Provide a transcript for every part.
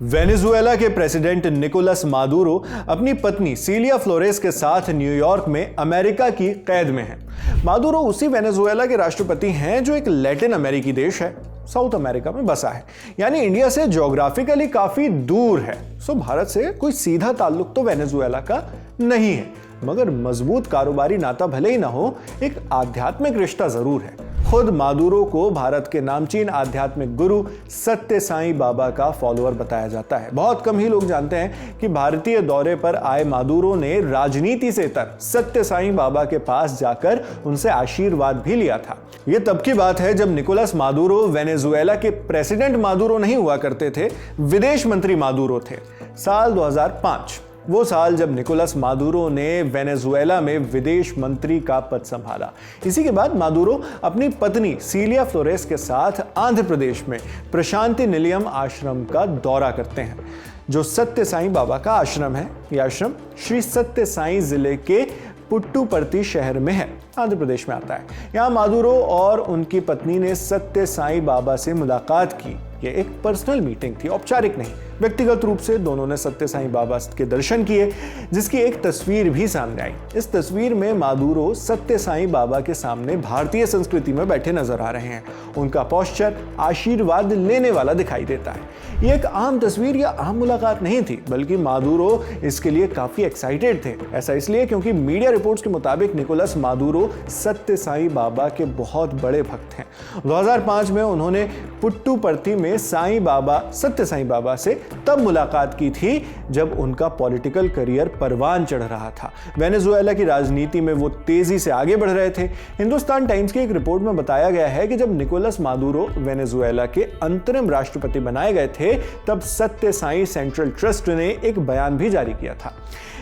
Venezuela के president Nicolas Maduro अपनी पत्नी सिलिया फ्लोरेस के साथ न्यूयॉर्क में अमेरिका की कैद में हैं। मादुरो उसी वेनेजुएला के राष्ट्रपति हैं जो एक लैटिन अमेरिकी देश है, साउथ अमेरिका में बसा है, यानी इंडिया से ज्योग्राफिकली काफी दूर है। सो भारत से कोई सीधा ताल्लुक तो वेनेजुएला का नहीं है, मगर मजबूत कारोबारी नाता भले ही ना हो, एक आध्यात्मिक रिश्ता जरूर है। खुद मादुरो को भारत के नामचीन आध्यात्मिक गुरु सत्य साईं बाबा का फॉलोअर बताया जाता है। बहुत कम ही लोग जानते हैं कि भारतीय दौरे पर आए मादुरो ने राजनीति से तर सत्य साईं बाबा के पास जाकर उनसे आशीर्वाद भी लिया था। यह तब की बात है जब निकोलस मादुरो वेनेजुएला के प्रेसिडेंट मादुरो नहीं हुआ करते थे, विदेश मंत्री मादुरो थे। साल 2005 वो साल जब निकोलस मादुरो ने वेनेजुएला में विदेश मंत्री का पद संभाला। इसी के बाद मादुरो अपनी पत्नी सिलिया फ्लोरेस के साथ आंध्र प्रदेश में प्रशांति निलयम आश्रम का दौरा करते हैं, जो सत्य साईं बाबा का आश्रम है। यह आश्रम श्री सत्य साईं जिले के पुट्टुपर्ती शहर में है, आंध्र प्रदेश में आता है। यहाँ मादुरो और उनकी पत्नी ने सत्य साईं बाबा से मुलाकात की। यह एक पर्सनल मीटिंग थी, औपचारिक नहीं। व्यक्तिगत रूप से दोनों ने सत्य साईं बाबा के दर्शन किए, जिसकी एक तस्वीर भी सामने आई। इस तस्वीर में मादुरो सत्य साईं बाबा के सामने भारतीय संस्कृति में बैठे नजर आ रहे हैं। उनका पोस्चर आशीर्वाद लेने वाला दिखाई देता है। ये एक आम तस्वीर या आम मुलाकात नहीं थी, बल्कि मादुरो इसके लिए काफी एक्साइटेड थे। ऐसा इसलिए क्योंकि मीडिया रिपोर्ट्स के मुताबिक निकोलस मादुरो सत्य साईं बाबा के बहुत बड़े भक्त हैं। 2005 में उन्होंने पुट्टुपर्ती में सत्य साईं बाबा से तब मुलाकात की थी जब उनका पॉलिटिकल करियर परवान चढ़ रहा था। वेनेजुएला की राजनीति में वो तेजी से आगे बढ़ रहे थे। हिंदुस्तान टाइम्स की एक रिपोर्ट में बताया गया है कि जब निकोलस मादुरो वेनेजुएला के अंतरिम राष्ट्रपति बनाए गए थे, तब सत्य साईं सेंट्रल ट्रस्ट ने एक बयान भी जारी किया था।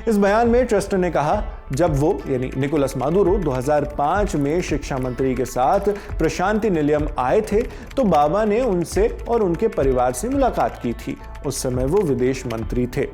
इस बयान में ट्रस्ट ने कहा, जब वो यानी निकोलस मादुरो 2005 में शिक्षा मंत्री के साथ प्रशांति निलयम आए थे, तो बाबा ने उनसे और उनके परिवार से मुलाकात की थी। उस समय वो विदेश मंत्री थे।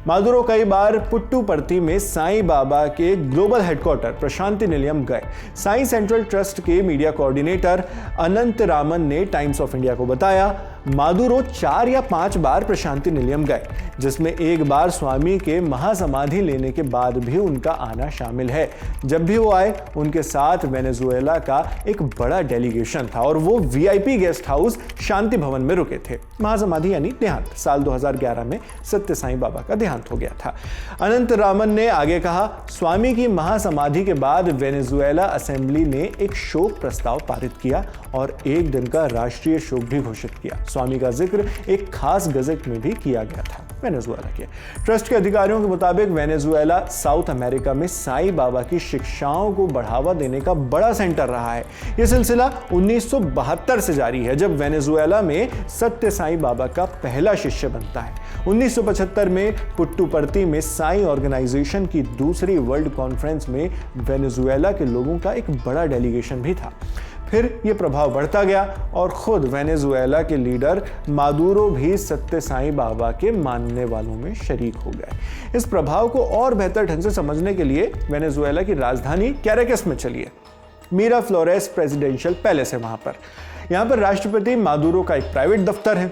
मादुरो कई बार पुट्टुपर्ती में साईं बाबा के ग्लोबल हेडक्वार्टर प्रशांति निलयम गए। साईं सेंट्रल ट्रस्ट के मीडिया कोऑर्डिनेटर अनंत रामन ने टाइम्स ऑफ इंडिया को बताया, मादुरो 4 या 5 बार प्रशांति निलयम गए, जिसमें एक बार स्वामी के महासमाधि लेने के बाद भी उनका आना शामिल है। जब भी वो आए, उनके साथ वेनेजुएला का एक बड़ा डेलीगेशन था और वो वीआईपी गेस्ट हाउस शांति भवन में रुके थे। महासमाधि यानी देहांत, साल 2011 में सत्य साईं बाबा का देहांत हो गया था। अनंत रामन ने आगे कहा, स्वामी की महासमाधि के बाद वेनेजुएला असेंबली ने एक शोक प्रस्ताव पारित किया और एक दिन का राष्ट्रीय शोक भी घोषित किया। स्वामी का जिक्र एक खास गजट में भी किया गया था। वेनेजुएला के ट्रस्ट के अधिकारियों के मुताबिक वेनेजुएला साउथ अमेरिका में साईं बाबा की शिक्षाओं को बढ़ावा देने का बड़ा सेंटर रहा है। यह सिलसिला 1972 से जारी है, जब वेनेजुएला में सत्य साईं बाबा का पहला शिष्य बनता है। 1975 में पुट्टुपर्ती में साईं ऑर्गेनाइजेशन की दूसरी वर्ल्ड कॉन्फ्रेंस में वेनेजुएला के लोगों का एक बड़ा डेलीगेशन भी था। फिर यह प्रभाव बढ़ता गया और खुद वेनेजुएला के लीडर मादुरो भी सत्य साईं बाबा के मानने वालों में शरीक हो गए। इस प्रभाव को और बेहतर ढंग से समझने के लिए वेनेजुएला की राजधानी कैराकस में चलिए। मीरा फ्लोरेस प्रेसिडेंशियल पैलेस है वहां पर। यहां पर राष्ट्रपति मादुरो का एक प्राइवेट दफ्तर है।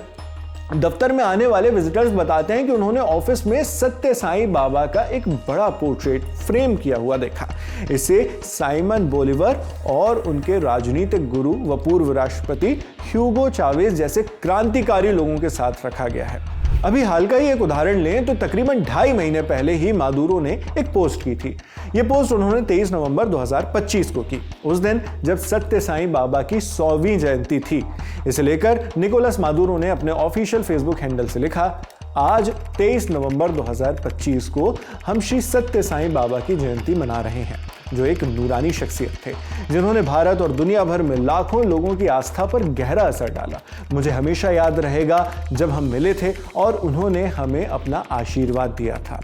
दफ्तर में आने वाले विजिटर्स बताते हैं कि उन्होंने ऑफिस में सत्य साईं बाबा का एक बड़ा पोर्ट्रेट फ्रेम किया हुआ देखा। इसे साइमन बोलिवर और उनके राजनीतिक गुरु व पूर्व राष्ट्रपति ह्यूगो चावेज जैसे क्रांतिकारी लोगों के साथ रखा गया है। अभी हाल का ही एक उदाहरण लें तो तकरीबन 2.5 महीने पहले ही मादुरो ने एक पोस्ट की थी। यह पोस्ट उन्होंने 23 नवंबर 2025 को की, उस दिन जब सत्य साईं बाबा की 100वीं जयंती थी। इसे लेकर निकोलस मादुरो ने अपने ऑफिशियल फेसबुक हैंडल से लिखा, आज 23 नवंबर 2025 को हम श्री सत्य साईं बाबा की जयंती मना रहे हैं, जो एक नूरानी शख्सियत थे जिन्होंने भारत और दुनिया भर में लाखों लोगों की आस्था पर गहरा असर डाला। मुझे हमेशा याद रहेगा जब हम मिले थे और उन्होंने हमें अपना आशीर्वाद दिया था।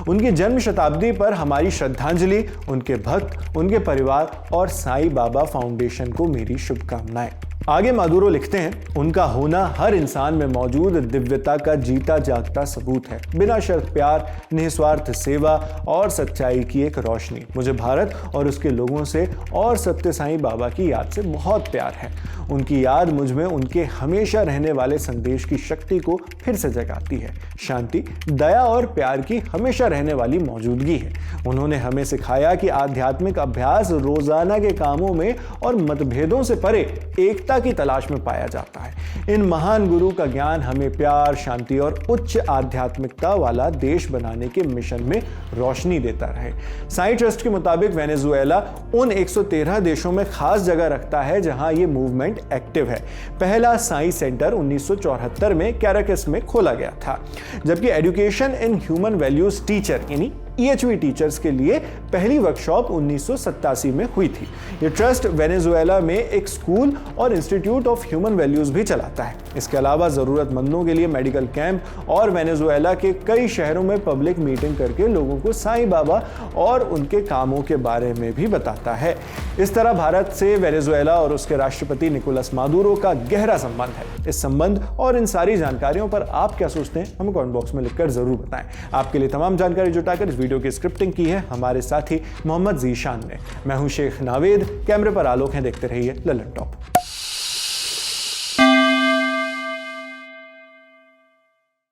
उनकी जन्म शताब्दी पर हमारी श्रद्धांजलि, उनके भक्त, उनके परिवार और साईं बाबा फाउंडेशन को मेरी शुभकामनाएं। आगे मादुरो लिखते हैं, उनका होना हर इंसान में मौजूद दिव्यता का जीता जागता सबूत है। बिना शर्त प्यार, निस्वार्थ सेवा और सच्चाई की एक रोशनी। मुझे भारत और उसके लोगों से और सत्य साईं बाबा की याद से बहुत प्यार है। उनकी याद मुझ में उनके हमेशा रहने वाले संदेश की शक्ति को फिर से जगाती है। शांति, दया और प्यार की हमेशा रहने वाली मौजूदगी है। उन्होंने हमें सिखाया कि आध्यात्मिक अभ्यास रोजाना के कामों में और मतभेदों से परे एकता की तलाश में पाया जाता है। इन महान गुरु का ज्ञान हमें प्यार, शांति और उच्च आध्यात्मिकता वाला देश बनाने के मिशन में रोशनी देता रहे। साई ट्रस्ट के मुताबिक वेनेजुएला उन 113 देशों में खास जगह रखता है जहां ये मूवमेंट एक्टिव है। पहला साई सेंटर 1974 में कैराकस में खोला गया था, जबकि education in human values teacher यानी EHV टीचर्स के लिए पहली वर्कशॉप 1987 में हुई थी। ये ट्रस्ट वेनेजुएला में एक स्कूल और इंस्टीट्यूट ऑफ ह्यूमन वैल्यूज भी चलाता है। इसके अलावा ज़रूरतमंदों के लिए मेडिकल कैंप और वेनेजुएला के कई शहरों में पब्लिक मीटिंग करके लोगों को साईं बाबा और उनके कामों के बारे में भी बताता है। इस तरह भारत से वेनेजुएला और उसके राष्ट्रपति निकोलस मादुरो का गहरा संबंध है। इस संबंध और इन सारी जानकारियों पर आप क्या सोचते हैं, हमें कमेंट बॉक्स में लिखकर जरूर बताएं। आपके लिए तमाम जानकारी जुटाकर इस वीडियो की स्क्रिप्टिंग की है हमारे साथी मोहम्मद जीशान ने। मैं हूं शेख नावेद, कैमरे पर आलोक हैं, देखते रहिए ललन टॉप।